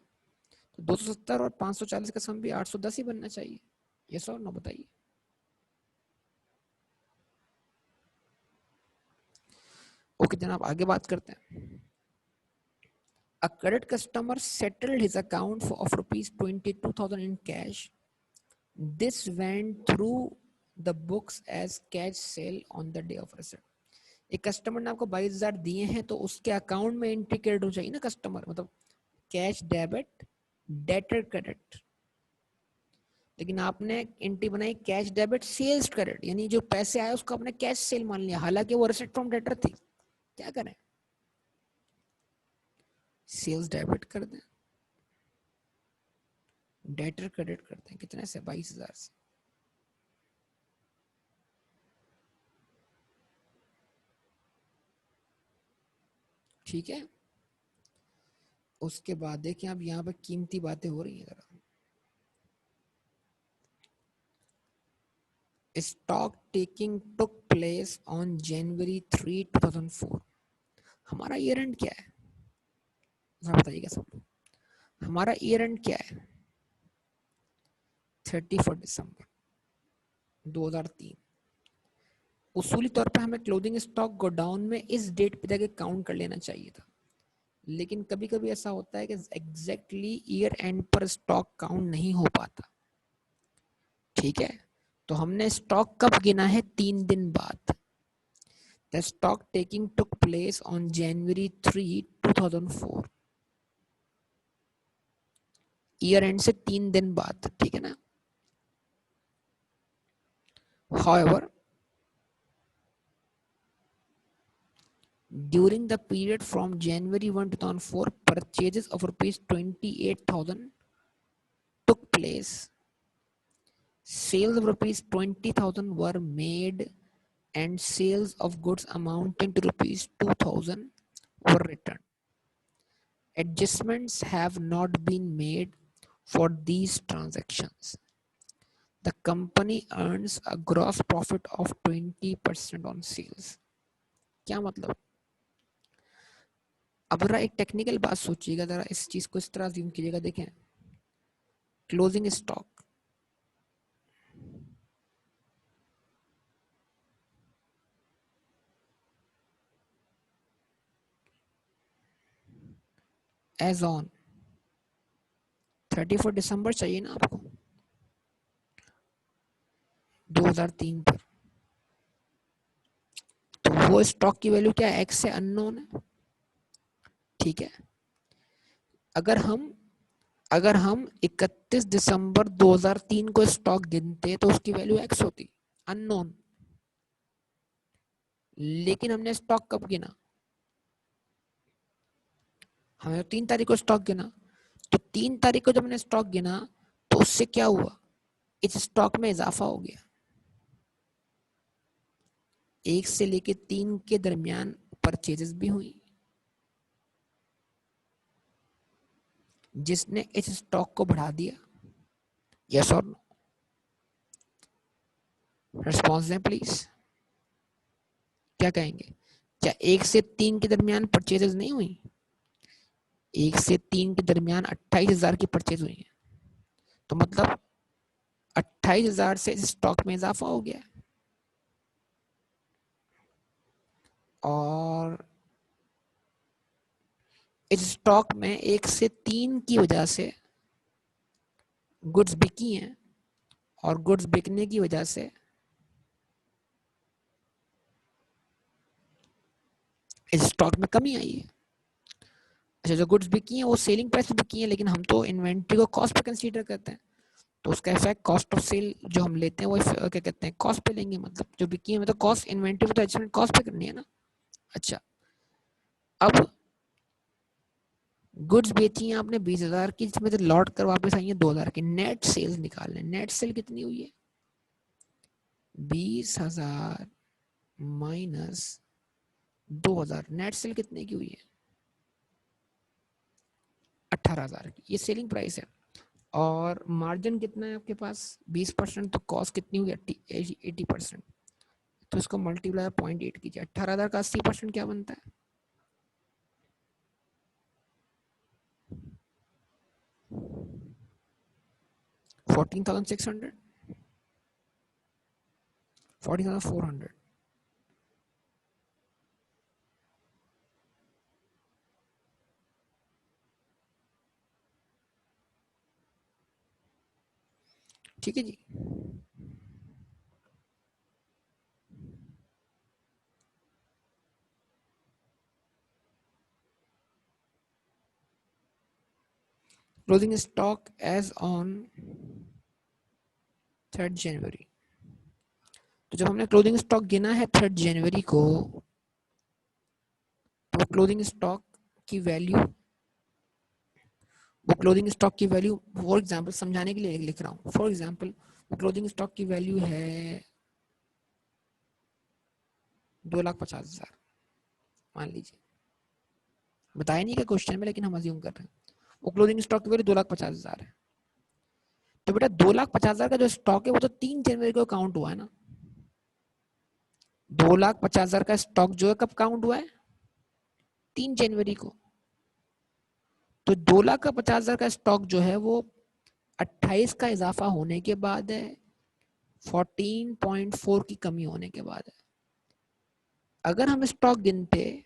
तो 270 और 540 का सम भी 810 ही बनना चाहिए। ये सर ना बताइए। ओके जनाब, आगे बात करते हैं। A credit customer settled his account of ₹22,000 in cash. This went through the books as cash sale on the day of receipt. एक कस्टमर ने आपको 22,000 दिए हैं, तो उसके अकाउंट में एंट्री क्रेडिट हो चाहिए ना कस्टमर, मतलब कैश डेबिट, डेटर क्रेडिट। लेकिन आपने एंट्री बनाई कैश डेबिट सेल्स क्रेडिट, यानी जो पैसे आए उसको आपने कैश सेल मान लिया, हालांकि वो रिसिट फ्रॉम डेटर थी। क्या करें, सेल्स डेबिट कर दें, डेटर क्रेडिट करते हैं, कितने से, 22,000 से। ठीक है, उसके बाद देखिए अब यहाँ पे कीमती बातें हो रही हैं जरा। Stock taking took place on January 3, 2004। हमारा ईयर एंड क्या है, बताइएगा सब लोग, हमारा ईयर एंड क्या है, 31 दिसंबर 2003। उसूली तौर पर हमें क्लोजिंग स्टॉक गोडाउन में इस डेट पे जाके काउंट कर लेना चाहिए था, लेकिन कभी कभी ऐसा होता है कि एग्जैक्टली ईयर एंड पर स्टॉक काउंट नहीं हो पाता। ठीक है, तो हमने स्टॉक कब गिना है, 3 दिन बाद। The stock taking took place on January 3, 2004। Year and से 3 दिन बाद, ठीक है ना। However, during the period from January 1, 2004, purchases of ₹28,000 took place. Sales of ₹20,000 were made and sales of goods amounting to ₹2,000 were returned. Adjustments have not been made for these transactions. The company earns a gross profit of 20% on sales। क्या मतलब, अब जरा एक टेक्निकल बात सोचिएगा, जरा इस चीज को इस तरह ज्यूम कीजिएगा। देखें, क्लोजिंग स्टॉक, एज ऑन 31 दिसंबर चाहिए ना आपको, 2003 पर, तो वो स्टॉक की वैल्यू क्या है, एक्स से अननोन है। ठीक है, अगर हम अगर हम 31 दिसंबर 2003 को स्टॉक गिनते तो उसकी वैल्यू एक्स होती, अननोन। लेकिन हमने स्टॉक कब गिना, हमने 3 तारीख को स्टॉक गिना, तो 3 तारीख को जब हमने स्टॉक गिना तो उससे क्या हुआ, इस स्टॉक में इजाफा हो गया। 1 से लेके 3 के दरमियान परचेजेस भी हुई, जिसने इस स्टॉक को बढ़ा दिया। यस और नो, रिस्पॉन्स दें प्लीज। क्या कहेंगे? क्या 1 से 3 के दरमियान परचेजेस नहीं हुई? 1 से 3 के दरमियान 28,000 की परचेज हुई है, तो मतलब 28,000 से स्टॉक में इजाफा हो गया। और इस स्टॉक में 1 से 3 की वजह से गुड्स बिकी हैं, और गुड्स बिकने की वजह से इस स्टॉक में कमी आई है। अच्छा, जो गुड्स बिकी हैं वो सेलिंग प्राइस पे बिकी हैं, लेकिन हम तो इन्वेंट्री को कॉस्ट पे कंसीडर करते हैं, तो उसका इफेक्ट कॉस्ट ऑफ सेल जो हम लेते हैं वो क्या कहते हैं, कॉस्ट पे लेंगे। मतलब जो बिकी है मतलब कॉस्ट, इन्वेंट्री पे तो एडजस्टमेंट कॉस्ट पे करनी है ना। अच्छा, अब गुड्स बेची हैं आपने 20,000 की, जिसमें से लौट कर वापस आई है 2,000 की। नेट सेल्स निकाल लें, नेट सेल कितनी हुई है? 20,000 माइनस 2,000, नेट सेल कितने की हुई है? 18,000 की। ये सेलिंग प्राइस है। और मार्जिन कितना है आपके पास? 20%। तो कॉस्ट कितनी हुई? 80%। तो इसको मल्टीप्लाई 0.8 कीजिए, 18,000 का 80% क्या बनता है? 14,600, 14,400। ठीक है जी। Closing stock as on 3rd January. तो जब हमने क्लोजिंग स्टॉक गिना है 3rd जनवरी को, तो क्लोजिंग स्टॉक की वैल्यू, वो क्लोजिंग स्टॉक की वैल्यू, फॉर एग्जांपल समझाने के लिए लिख रहा हूँ, फॉर एग्जांपल वो क्लोजिंग स्टॉक की वैल्यू है 2,50,000 मान लीजिए। बताया नहीं क्या क्वेश्चन में, लेकिन हम अज्यूम कर रहे हैं वो क्लोजिंग स्टॉक की वैल्यू 2,50,000 है। तो बेटा 2,50,000 का जो स्टॉक है वो तो 3 जनवरी को काउंट हुआ है ना। 2,50,000 का स्टॉक जो है कब काउंट हुआ है? 3 जनवरी को। तो 2,50,000 का स्टॉक जो है वो 28 का इजाफा होने के बाद है, 14.4 की कमी होने के बाद है। अगर हम स्टॉक गिनते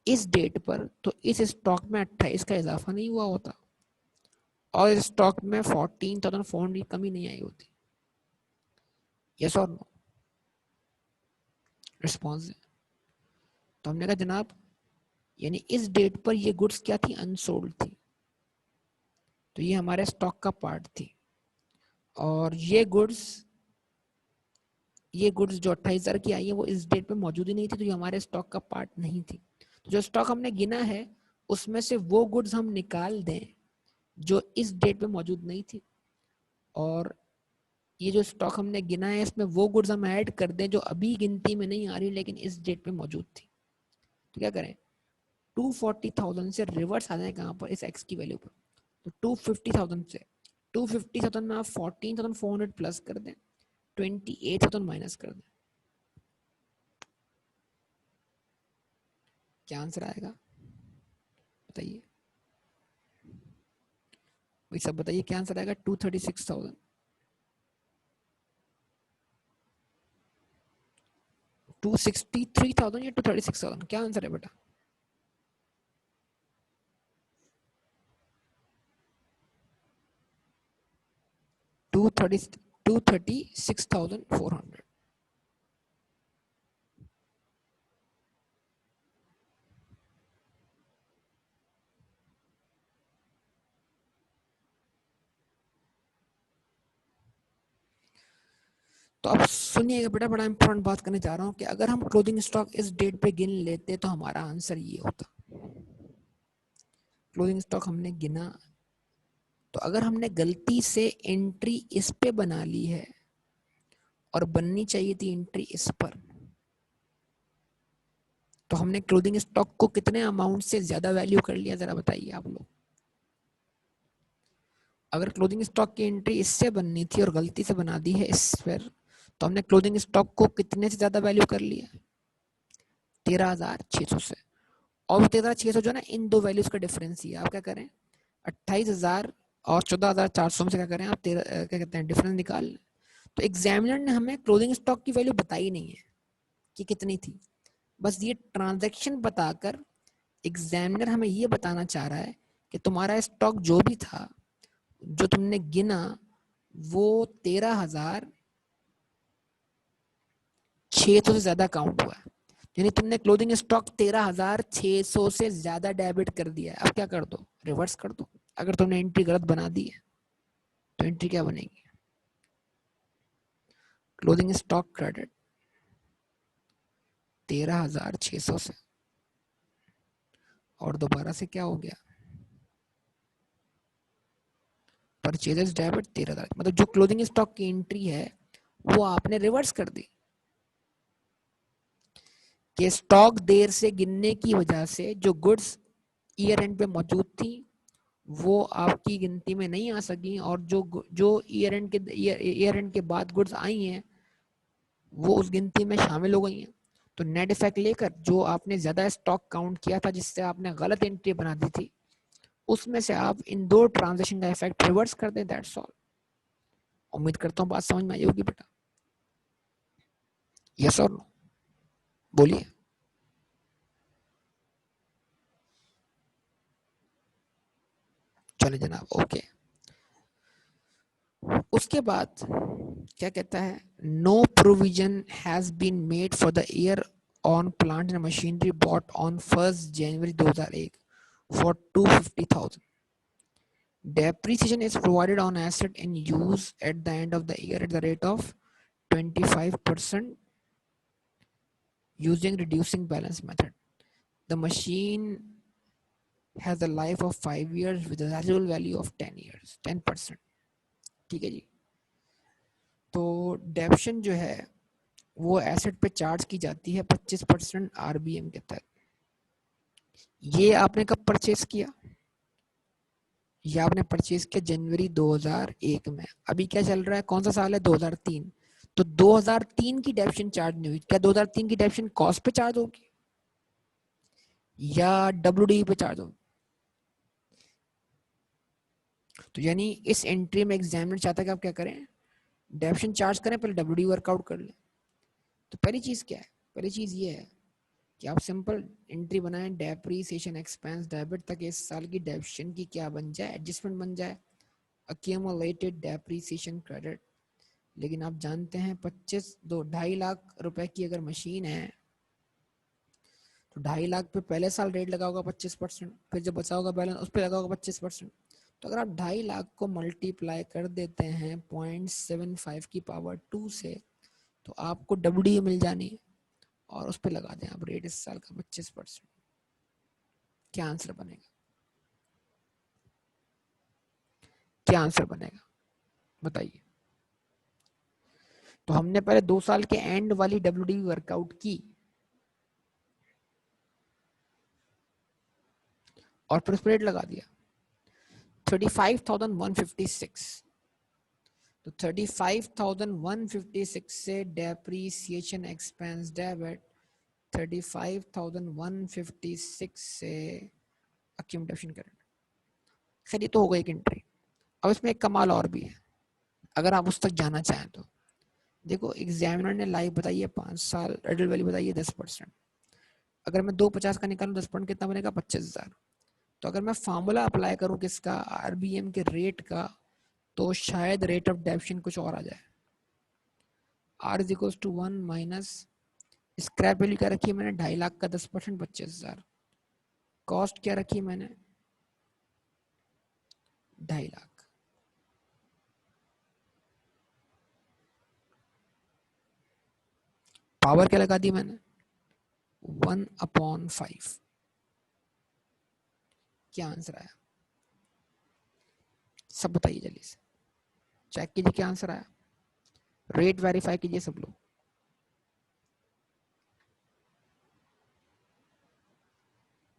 इस डेट पर, तो इस स्टॉक में 28 का इजाफा नहीं हुआ होता, और इस स्टॉक में 14,400 की कमी नहीं आई होती। यस और नो? रिस्पॉन्स है। तो हमने कहा जनाब, यानी इस डेट पर ये गुड्स क्या थी? अनसोल्ड थी। तो ये हमारे स्टॉक का पार्ट थी, और ये गुड्स जो 28,000 की आई है वो इस डेट पे मौजूद ही नहीं थी, तो ये हमारे स्टॉक का पार्ट नहीं थी। तो जो स्टॉक हमने गिना है उसमें से वो गुड्स हम निकाल दें जो इस डेट पे मौजूद नहीं थी, और ये जो स्टॉक हमने गिना है इसमें वो गुड्स हम ऐड कर दें जो अभी गिनती में नहीं आ रही लेकिन इस डेट पे मौजूद थी। तो क्या करें? 240,000 से रिवर्स आ जाए कहाँ पर? इस एक्स की वैल्यू पर। तो 250,000 से 250,000 में आप 14,400 प्लस कर दें, 28,000 माइनस कर दें। क्या आंसर आएगा बताइए भाई, सब बताइए क्या आंसर आएगा? 236,000, 263,000 या 236,000? क्या आंसर है बेटा? 236,400। तो अब सुनिएगा बेटा, बड़ा इंपॉर्टेंट बात करने जा रहा हूँ कि अगर हम क्लोजिंग स्टॉक इस डेट पे गिन लेते तो हमारा आंसर ये होता। क्लोजिंग स्टॉक हमने गिना, तो अगर हमने गलती से एंट्री इस पे बना ली है और बननी चाहिए थी एंट्री इस पर, तो हमने क्लोजिंग स्टॉक को कितने अमाउंट से ज्यादा वैल्यू कर लिया, जरा बताइए आप लोग। अगर क्लोजिंग स्टॉक की एंट्री इससे बननी थी और गलती से बना दी है इस पर, तो हमने क्लोजिंग स्टॉक को कितने से ज्यादा वैल्यू कर लिया? 13,600 से। और 13,600 जो है ना, इन दो वैल्यूज का डिफरेंस ही है। आप क्या करें, 28,000 और 14,400 में से क्या करें आप, क्या कहते हैं, डिफरेंस निकाल लें। तो एग्जामिनर ने हमें क्लोजिंग स्टॉक की वैल्यू बताई नहीं है कि कितनी थी, बस ये ट्रांजैक्शन बताकर एग्जामिनर हमें ये बताना चाह रहा है कि तुम्हारा स्टॉक जो भी था, जो तुमने गिना, वो 13,600 से ज्यादा काउंट हुआ है। यानी तुमने क्लोजिंग स्टॉक 13,600 से ज्यादा डेबिट कर दिया है। अब क्या कर दो, रिवर्स कर दो। अगर तुमने एंट्री गलत बना दी है तो एंट्री क्या बनेगी, क्लोजिंग स्टॉक क्रेडिट 13,600 से, और दोबारा से क्या हो गया, परचेजेस डेबिट 13,000। मतलब जो क्लोजिंग स्टॉक की एंट्री है वो आपने रिवर्स कर दी कि स्टॉक देर से गिनने की वजह से जो गुड्स ईयर एंड पे मौजूद थी वो आपकी गिनती में नहीं आ सकी, और जो ईयर एंड के बाद गुड्स आई हैं वो उस गिनती में शामिल हो गई हैं। तो नेट इफेक्ट लेकर जो आपने ज्यादा स्टॉक काउंट किया था, जिससे आपने गलत एंट्री बना दी थी, उसमें से आप इन दो ट्रांजेक्शन का इफेक्ट रिवर्स कर दें, दैट्स ऑल। उम्मीद करता हूँ बात समझ में आई होगी बेटा। यस और नो, बोलिए। चले जनाब, ओके। उसके बाद क्या कहता है, no provision has been made for the year on plant and machinery bought on 1 January 2001 for 250,000. Depreciation is provided on asset in use at the end of the year at the rate of 25% using reducing balance method. The machine has a life of 5 years with a residual value of 10 years, 10%. ठीक है जी। तो डेप्शन जो है वो एसेट पे चार्ज की जाती है 25% आरबीएम के तहत। ये आपने कब परचेज किया, ये आपने परचेज किया जनवरी 2001 में। अभी क्या चल रहा है, कौन सा साल है, 2003। तो 2003 की डेप्शन चार्ज नहीं हुई। क्या 2003 की डेप्शन कॉस्ट पे चार्ज होगी या डब्ल्यूडी पे चार्ज होगी? तो यानी इस एंट्री में एग्जामिनर चाहता है कि आप क्या करें, डेप्शन चार्ज करें, पहले डब्ल्यूडी वर्कआउट कर लें। तो पहली चीज क्या है, पहली चीज ये है कि आप सिंपल एंट्री बनाएं, डेप्रीसिएशन एक्सपेंस डेबिट, तक इस साल की डेप्शन की क्या बन जाए, एडजस्टमेंट बन जाए, अक्यूमुलेटेड डेप्रीसिएशन क्रेडिट। लेकिन आप जानते हैं 2.5 लाख रुपए की अगर मशीन है तो 2.5 लाख पे पहले साल रेट लगा होगा 25%, फिर जब बचा होगा बैलेंस उस पर लगा होगा 25%। तो अगर आप 2.5 लाख को मल्टीप्लाई कर देते हैं 0.75 की पावर 2 से, तो आपको डब्ल्यू मिल जानी है, और उस पर लगा दें आप रेट इस साल का 25%। क्या आंसर बनेगा, क्या आंसर बनेगा बताइए। तो हमने पहले 2 साल के एंड वाली डब्ल्यूडी वर्कआउट की और फिर उस पर रेट लगा दिया 35,156। तो 35,156 से डेप्रीसिएशन एक्सपेंस डेबिट 35,156 से अक्यूमुलेशन करेंट। खैर ये तो हो गई एक एंट्री। अब इसमें एक कमाल और भी है, अगर आप उस तक जाना चाहें तो। देखो एग्जामिनर ने लाइफ बताई है 5 साल, रिडल वैल्यू बताई है 10%। अगर मैं 250 का निकालूं 10% कितना बनेगा, 25,000। तो अगर मैं फार्मूला अप्लाई करूं किसका, आरबीएम के रेट का, तो शायद रेट ऑफ डेप्शन कुछ और आ जाए। R is equal to 1 minus scrap value क्या रखी है मैंने, 2.5 लाख का 10% 25,000। कॉस्ट क्या रखी मैंने, 2.5 लाख। पावर क्या लगा दी मैंने, 1/5। क्या आंसर आया, सब बताइए जल्दी से, चेक कीजिए क्या आंसर आया, रेट वेरीफाई कीजिए सब लोग।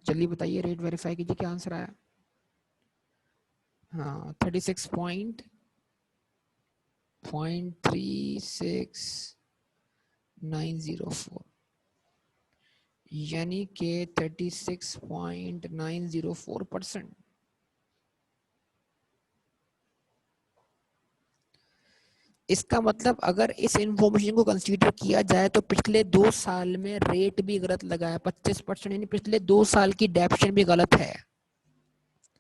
जल्दी बताइए, रेट वेरीफाई कीजिए क्या आंसर आया। हाँ 36.36,904। यानी कि 36.904%। इसका मतलब अगर इस इंफॉर्मेशन को कंसीडर किया जाए तो पिछले 2 साल में रेट भी गलत लगा है 25%, यानी पिछले 2 साल की डेप्शन भी गलत है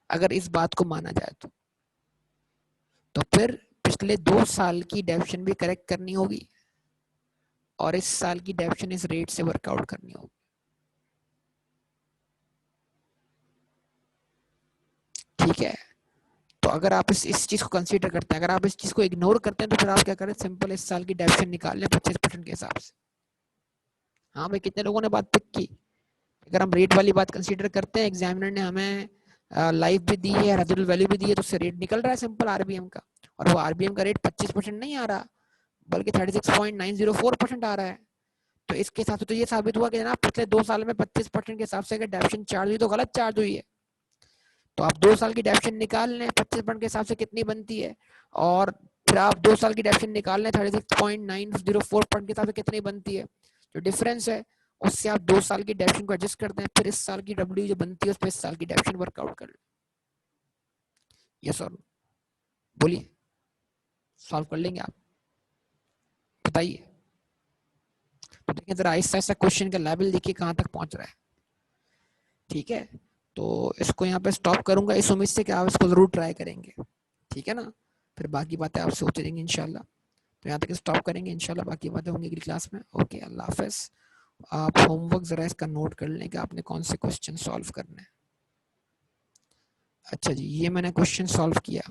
अगर इस बात को माना जाए तो फिर पिछले 2 साल की डेप्शन भी करेक्ट करनी होगी और इस साल की डेप्शन इस रेट से वर्कआउट करनी होगी। ठीक है, तो अगर आप इस चीज को कंसीडर करते हैं, अगर आप इस चीज को इग्नोर करते हैं तो फिर आप क्या करें, सिंपल इस साल की डेप्शन निकाल लें 25% के हिसाब से। हाँ भाई, कितने लोगों ने बात पिक की? अगर हम रेट वाली बात कंसीडर करते हैं, एग्जामिनर ने हमें लाइफ भी दी है, रेजिडुअल वैल्यू भी दी है, तो उससे रेट निकल रहा है सिंपल आरबीएम का, और वो आरबीएम का रेट 25% नहीं आ रहा बल्कि 36.904% आ रहा है। तो इसके हिसाब से तो ये साबित हुआ कि जनाब पिछले 2 साल में 25% के हिसाब से अगर डेप्शन चार्ज हुई तो गलत चार्ज हुई है। तो आप 2 साल की डेप्शन निकाल लें 25% के हिसाब से कितनी बनती है, और फिर आप 2 साल की डेप्शन निकाल लें 36.904% के हिसाब से कितनी बनती है। जो डिफरेंस है उससे आप 2 साल की डेप्शन को एडजस्ट करते हैं, फिर इस साल की डब्ल्यू जो बनती है उस पर इस साल की डेप्शन वर्कआउट कर लें। यस और बोलिए, सॉल्व कर लेंगे आप? बताइए। तो देखिए जरा आहिस्ता आहिस्ता क्वेश्चन का लेवल देखिए कहाँ तक पहुंच रहा है। ठीक है, तो इसको यहाँ पे स्टॉप करूंगा इस उम्मीद से कि आप इसको जरूर ट्राई करेंगे। ठीक है ना, फिर बाकी बातें आपसे होती रहेंगी इंशाल्लाह। तो यहाँ तक स्टॉप करेंगे, इंशाल्लाह बाकी बातें होंगी अगली क्लास में। ओके, अल्लाह हाफिज। आप होमवर्क जरा इसका नोट कर लें कि आपने कौन से क्वेश्चन सॉल्व करने हैं। अच्छा जी, ये मैंने क्वेश्चन सॉल्व किया।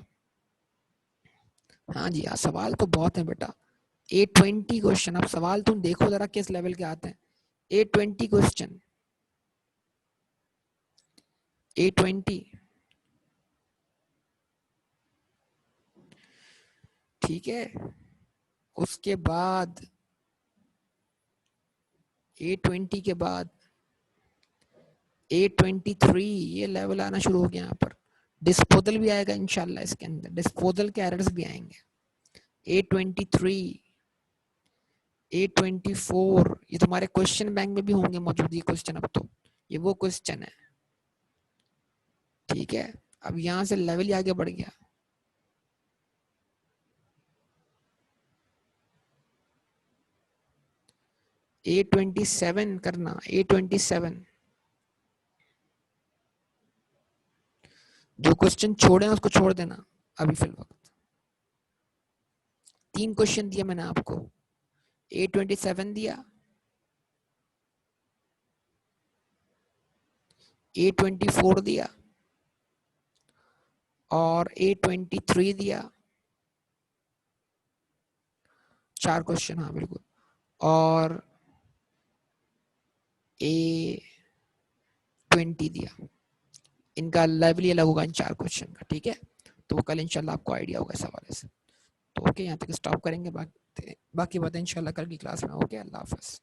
हाँ जी हाँ, सवाल तो बहुत है बेटा। 820 क्वेश्चन, अब सवाल तुम देखो जरा किस लेवल के आते हैं। 820 क्वेश्चन, 820। ठीक है, उसके बाद 820 के बाद 823 ये लेवल आना शुरू हो गया। यहाँ पर डिस्पोजल भी आएगा इंशाल्लाह, इसके अंदर डिस्पोजल के एरर्स भी आएंगे। 823, 824 ये तुम्हारे क्वेश्चन बैंक में भी होंगे मौजूद ये क्वेश्चन। अब तो ये वो क्वेश्चन है। ठीक है, अब यहाँ से लेवल ही आगे बढ़ गया। 827 करना, 827। जो क्वेश्चन छोड़े हैं उसको छोड़ देना अभी फिल वक्त। 3 क्वेश्चन दिया मैंने आपको, 827 दिया, 824 दिया और 823 दिया। 4 क्वेश्चन, हाँ बिल्कुल। और A20 दिया। इनका लेवल ये अलग होगा इन 4 क्वेश्चन का। ठीक है, तो वो कल इंशाल्लाह आपको आइडिया होगा इस हवाले से। तो ओके, यहाँ तक स्टॉप करेंगे, बाकी बातें इंशाल्लाह कल की क्लास में। ओके, अल्लाह हाफिज़।